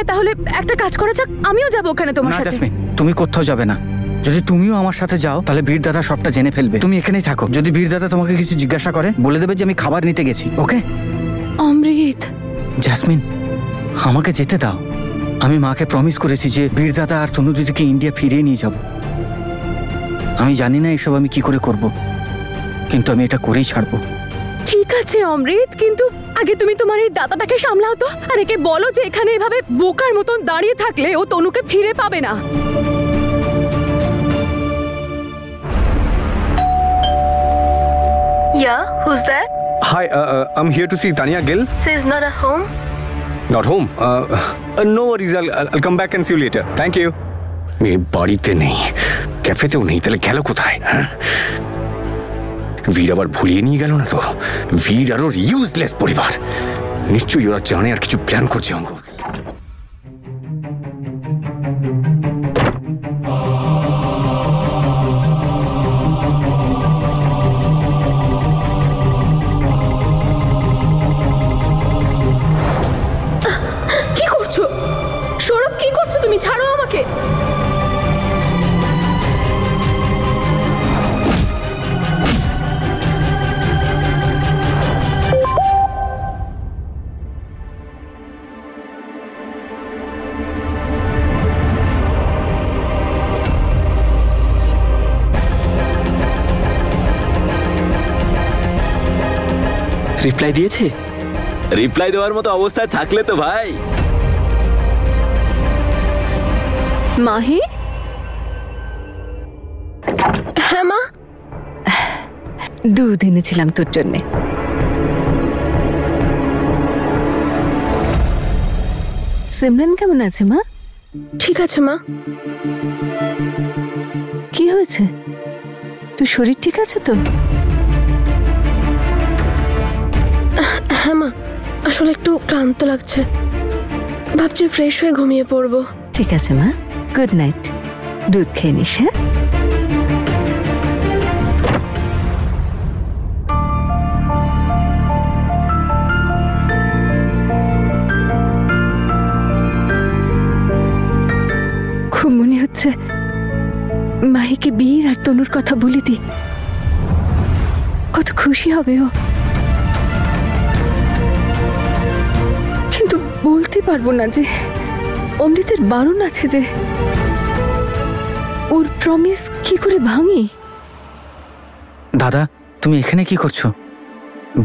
হয় তাহলে একটা কাজ করা যাক, আমিও যাবো ওখানে তোমার সাথে। না জাসমিন, তুমি কোথাও যাবে না। যদি তুমিও আমার সাথে যাও তাহলে বীর দাদা সবটা জেনে ফেলবে। তুমি এখানেই থাকো। যদি বীর দাদা তোমাকে কিছু জিজ্ঞাসা করে বলে দেবে যে আমি খাবার নিতে গেছি। ওকে? অমৃত, জাসমিন, আমাকে যেতে দাও। আমি মাকে প্রমিস করেছি যে বীর দাদা আর তনু দিদিকে ইন্ডিয়া ফিরিয়ে নিয়ে যাব। আমি জানি না এসব আমি কি করে করব, কিন্তু আমি এটা করেই ছাড়বো। ঠিক আছে অমৃত, কিন্তু আগে তুমি তোমার এই দাদাটাকে সামলাও তো, আর একে বলো যে এখানে এভাবে বোকার মতন দাঁড়িয়ে থাকলে ও তনুকে ফিরে পাবে না। Yeah, who's that? Hi, I'm here to see Tanya Gill. She's not at home. Not home? No worries, I'll come back and see you later. Thank you. মেয়ে বাড়িতে নেই, ক্যাফেতেও নেই, তাহলে গেল কোথায়? বীর আবার ভুলিয়ে নিয়ে গেল না তো? বীর আরো ইউজলেস পরিবার, নিশ্চয়ই ওরা জানে আর কিছু প্ল্যান করছে। অঙ্ক কি করছো সৌরভ? কি করছো তুমি? ছাড়ো আমাকে। রিপ্লাই দিয়েছে? রিপ্লাই দেওয়ার মতো অবস্থায় থাকলে তো ভাই। মাহি? হ্যাঁ মা। দুধ এনেছিলাম তোর জন্যে। সিমরান কেমন আছে মা? ঠিক আছে মা। কি হয়েছে? তোর শরীর ঠিক আছে তো? হ্যাঁ মা, আসলে একটু ক্লান্ত লাগছে, ভাবছি ফ্রেশ হয়ে ঘুমিয়ে পড়বো। ঠিক আছে মা, গুড নাইট। দুধ খেয়ে নিস। হ্যাঁ, খুব মনে হচ্ছে মাহিকে বীর আর তনুর কথা বলে দি, কত খুশি হবে ও। কিন্তু বলতে পারবো না যে অমৃতের বারণ আছে, যে ওর প্রমিস কি করে ভাঙি। দাদা, তুমি এখানে কি করছো?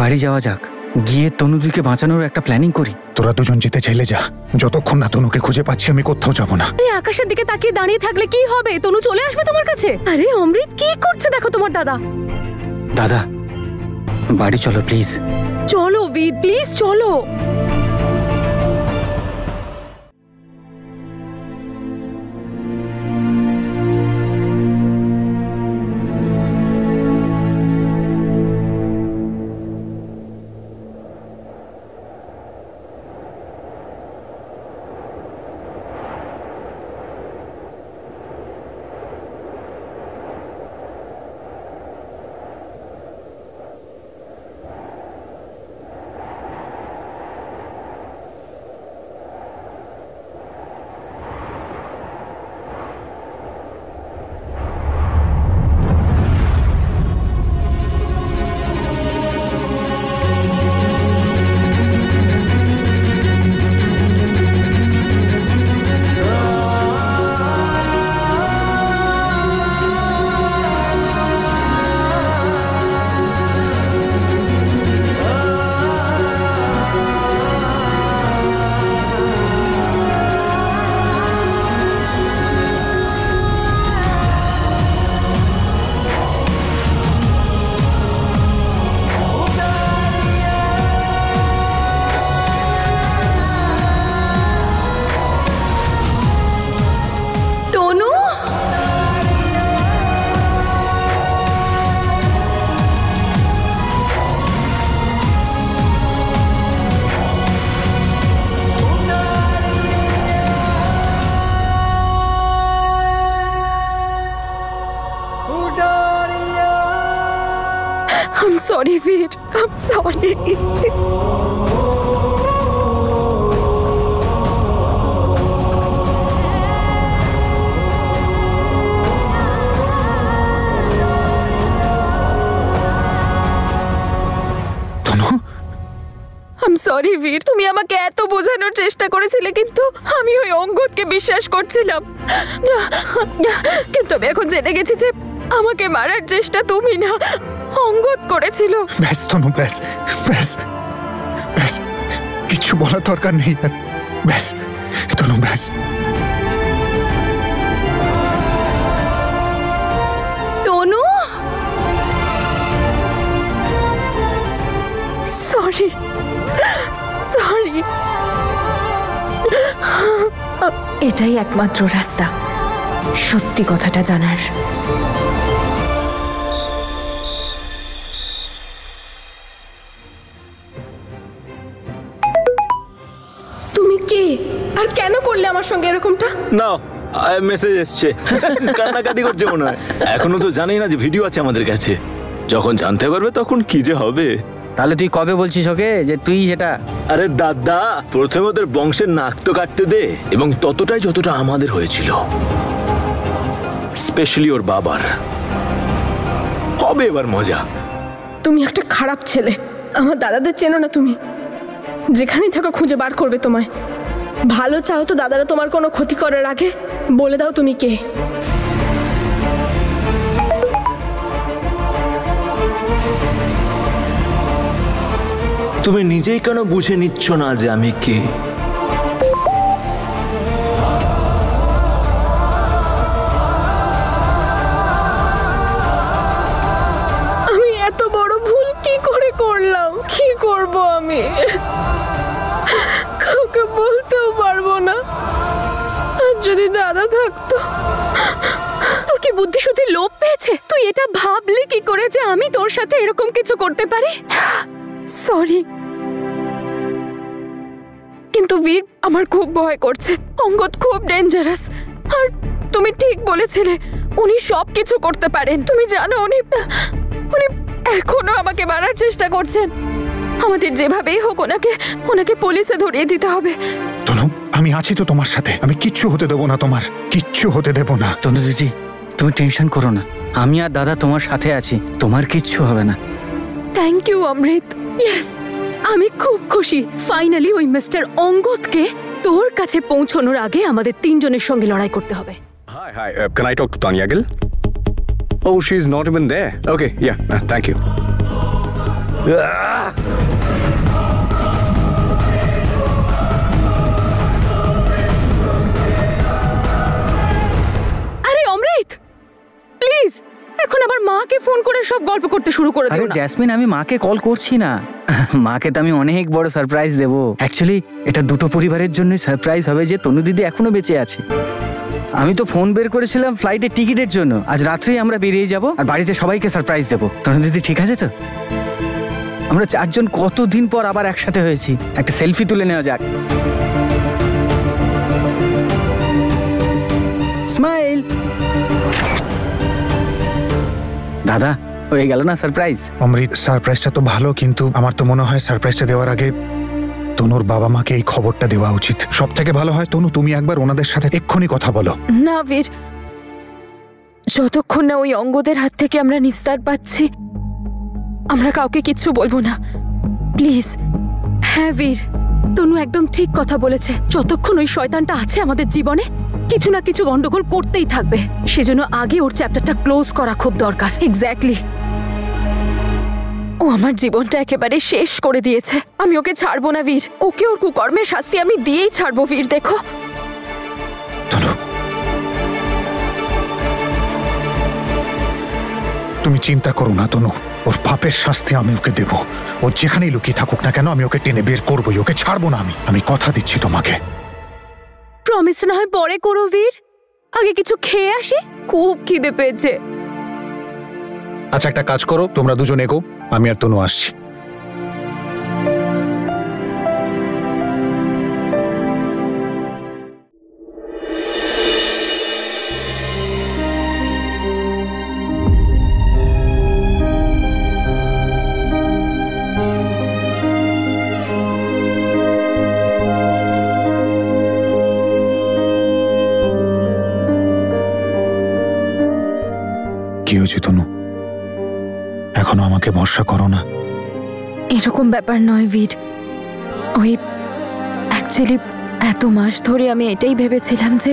বাড়ি যাওয়া যাক, গিয়ে তনুদিকে বাঁচানোর একটা প্ল্যানিং করি। তোরা দুজন যেতে চাইলে যা, যতক্ষণ না তনুকে খুঁজে পাচ্ছি আমি কোথাও যাব না। আরে আকাশের দিকে তাকিয়ে দাঁড়িয়ে থাকলে কি হবে? তনু চলে আসবে তোমার কাছে। আরে অমৃত, কি করছে দেখো তোমার দাদা। দাদা, বাড়ি চলো প্লিজ। চলো বীর, প্লিজ চলো। I'm sorry, Veer. I'm sorry. Sorry বীর, তুমি আমাকে এত বোঝানোর চেষ্টা করেছিলে, কিন্তু আমি ওই অঙ্গদকে বিশ্বাস করছিলাম। কিন্তু আমি এখন জেনে গেছি যে আমাকে মারার চেষ্টা তুমি না, অঙ্গদ করেছিল। ব্যাস তনু, ব্যাস ব্যাস ব্যাস, কিচ্ছু বলার দরকার নেই আর। ব্যাস তনু, ব্যাস। তনু, সরি সরি। এটাই একমাত্র রাস্তা সত্যি কথাটা জানার। তুমি কে আর কেন করলে আমার সঙ্গে এরকমটা? নাও মেসেজ এসছে। কান্নাকাটি করছে মনে হয়। এখনো তো জানি না যে ভিডিও আছে আমাদের কাছে। যখন জানতে পারবে তখন কি যে হবে। তাহলে তুই কবে বলছিস ওকে যে তুই সেটা? আরে দাদা, প্রথমে ওদের বংশের নাক তো কাটতে দে, এবং ততটাই যতটা আমাদের হয়েছিল, স্পেশালি ওর বাবার। হবে এবার মজা। তুমি একটা খারাপ ছেলে। আমার দাদাদের চেনো না তুমি? যেখানেই থাকো খুঁজে বার করবে তোমায়। ভালো চাও তো দাদারা তোমার কোনো ক্ষতি করার আগে বলে দাও তুমি কে। তুমি নিজেই কেন বুঝে নিচ্ছ না যে আমি কে? আমি এত বড় ভুল কি করে করলাম? কি করব আমি? কাউকে বলতেও পারবো না। আর যদি দাদা থাকতো। তোর কি বুদ্ধি শুদ্ধি লোপ পেয়েছে? তুই এটা ভাবলি কি করে যে আমি তোর সাথে এরকম কিছু করতে পারি? সরি, কিন্তু বীর, আমার খুব ভয় করছে। অঙ্গদ খুব ডেঞ্জারাস। আর তুমি ঠিক বলেছিলে, উনি সব কিছু করতে পারেন। তুমি জানো উনি এখনো আমাকে মারার চেষ্টা করছেন। আমাদের যেভাবেই হোক ওনাকে পুলিশে ধরিয়ে দিতে হবে। তনু, আমি আছি তো তোমার সাথে। আমি কিচ্ছু হতে দেবো না, তোমার কিচ্ছু হতে দেবো না। তনু দিদি, তুমি টেনশন করো না, আমি আর দাদা তোমার সাথে আছি, তোমার কিচ্ছু হবে না। Thank you Amrit. ইয়েস, আমি খুব খুশি। ফাইনালি ওই মিস্টার অঙ্গদকে তোর কাছে পৌঁছানোর আগে আমাদের তিনজনের সঙ্গে লড়াই করতে হবে। Hi, hi. Can I talk to Tanya Gill? Oh, she's not even there. Okay, yeah. Thank you. আরে অমৃত, প্লিজ এখন আবার মাকে ফোন করে সব গল্প করতে শুরু করে আরে দিও না। জ্যাসমিন, আমি মাকে কল করছি না। মাকে তো আমি অনেক বড় সারপ্রাইজ দেবো। অ্যাকচুয়ালি এটা দুটো পরিবারের জন্যই সারপ্রাইজ হবে যে তনু দিদি এখনো বেঁচে আছে। আমি তো ফোন বের করেছিলাম ফ্লাইটের টিকিটের জন্য। আজ রাত্রেই আমরা বেরিয়ে যাব আর বাড়িতে সবাইকে সারপ্রাইজ দেবো। তনু দিদি ঠিক আছে তো? আমরা চারজন কতদিন পর আবার একসাথে হয়েছি। একটা সেলফি তুলে নেওয়া যাক। স্মাইল। দাদা, হয়ে গেল না সারপ্রাইজ? অমৃত, সারপ্রাইজটা তো ভালো, কিন্তু আমার তো মনে হয় সারপ্রাইজটা দেওয়ার আগে তনুর বাবা মাকে এই খবরটা দেওয়া উচিত। সব থেকে ভালো হয় তনু, তুমি একবার ওনাদের সাথে এক্ষুনি কথা বলো। না বীর, যতক্ষণ না ওই অঙ্গদের হাত থেকে আমরা নিস্তার পাচ্ছি, আমরা কাউকে কিচ্ছু বলবো না, প্লিজ। হ্যাঁ বীর, তনু একদম ঠিক কথা বলেছে। যতক্ষণ ওই শয়তানটা আছে আমাদের জীবনে, কিছু না কিছু গন্ডগোল করতেই থাকবে। সেজন্য আগে ওর চ্যাপ্টারটা ক্লোজ করা খুব দরকার। এক্স্যাক্টলি। ও আমার জীবনটা একেবারে শেষ করে দিয়েছে। আমি ওকে ছাড়বো না বীর। ওকে ওর কুকর্মের শাস্তি আমি দিয়েই ছাড়বো বীর। দেখো তনু, তুমি চিন্তা করো না তনু, ওর পাপের শাস্তি আমি ওকে দেব। ও যেখানেই লুকিয়ে থাকুক না কেন, আমি ওকে টেনে বের করবোই। ওকে ছাড়বো না আমি কথা দিচ্ছি তোমাকে। প্রমিস না হয় পরে করো বীর, আগে কিছু খেয়ে আসি, খুব খিদে পেয়েছে। আচ্ছা, একটা কাজ করো, তোমরা দুজন এগো, আমি আর তনু আসছি। কি হয়েছে তনু? এখনো আমাকে ভরসা করো না? এরকম ব্যাপার নয় বীর, ওই অ্যাকচুয়ালি এত মাস ধরে আমি এটাই ভেবেছিলাম যে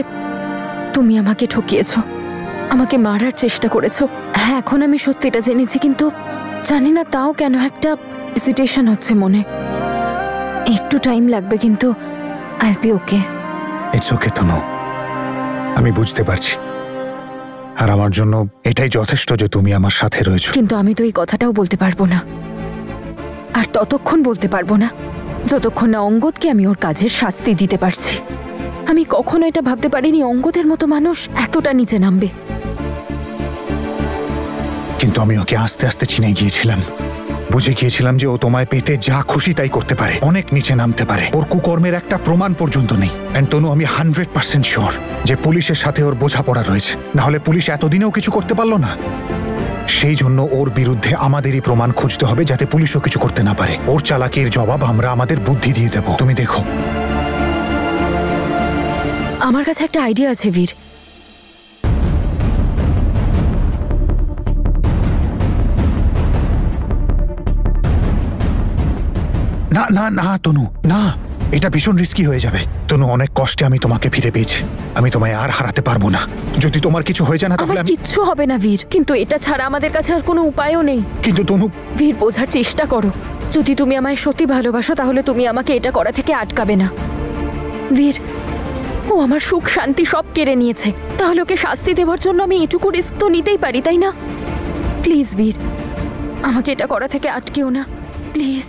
তুমি আমাকে ঠকিয়েছো, আমাকে মারার চেষ্টা করেছো। হ্যাঁ, এখন আমি সত্যিটা জেনেছি, কিন্তু জানি না তাও কেন একটা হেজিটেশন হচ্ছে মনে। একটু টাইম লাগবে, কিন্তু I be okay. It's okay Tanu, আমি বুঝতে পারছি। আর আমার জন্য এটাই যথেষ্ট যে তুমি আমার সাথে রয়েছো। কিন্তু আমি তো এই কথাটাও বলতে পারবো না, আর ততক্ষণ বলতে পারবো না যতক্ষণ না অঙ্গদকে আমি ওর কাজের শাস্তি দিতে পারছি। আমি কখনো এটা ভাবতে পারিনি অঙ্গদের মতো মানুষ এতটা নিচে নামবে। কিন্তু আমি ওকে আস্তে আস্তে চিনে গিয়েছিলাম, বুঝে গিয়েছিলাম যে ও তোমায় পেতে যা খুশি তাই করতে পারে, অনেক নিচে নামতে পারে। ওর কুকর্মের একটা প্রমাণ পর্যন্ত নেই। এন্ড তনু, আমি 100% শিওর যে পুলিশের সাথে ওর বোঝাপড়া রয়েছে, না হলে পুলিশ এতদিনেও কিছু করতে পারলো না। সেই জন্য ওর বিরুদ্ধে আমাদেরই প্রমাণ খুঁজতে হবে, যাতে পুলিশও কিছু করতে না পারে। ওর চালাকির জবাব আমরা আমাদের বুদ্ধি দিয়ে দেব। তুমি দেখো। আমার কাছে একটা আইডিয়া আছে বীর। না না না তনু, না, এটা ভীষণ রিস্কি হয়ে যাবে। তনু, অনেক কষ্টে আমি তোমাকে ফিরে পেয়েছি, আমি তোমায় আর হারাতে পারবো না। যদি তোমার কিছু হয়ে যায় না, তাহলে আমার কিচ্ছু হবে না বীর, কিন্তু এটা ছাড়া আমাদের কাছে আর কোনো উপায়ও নেই। কিন্তু তনু, বীর, বোঝার চেষ্টা করো। যদি তুমি আমায় সত্যি ভালোবাসো, তাহলে তুমি আমাকে এটা করা থেকে আটকাবে না। বীর, ও আমার সুখ শান্তি সব কেড়ে নিয়েছে, তাহলে ওকে শাস্তি দেওয়ার জন্য আমি এটুকু রিস্ক তো নিতেই পারি, তাই না? প্লিজ বীর, আমাকে এটা করা থেকে আটকেও না, প্লিজ।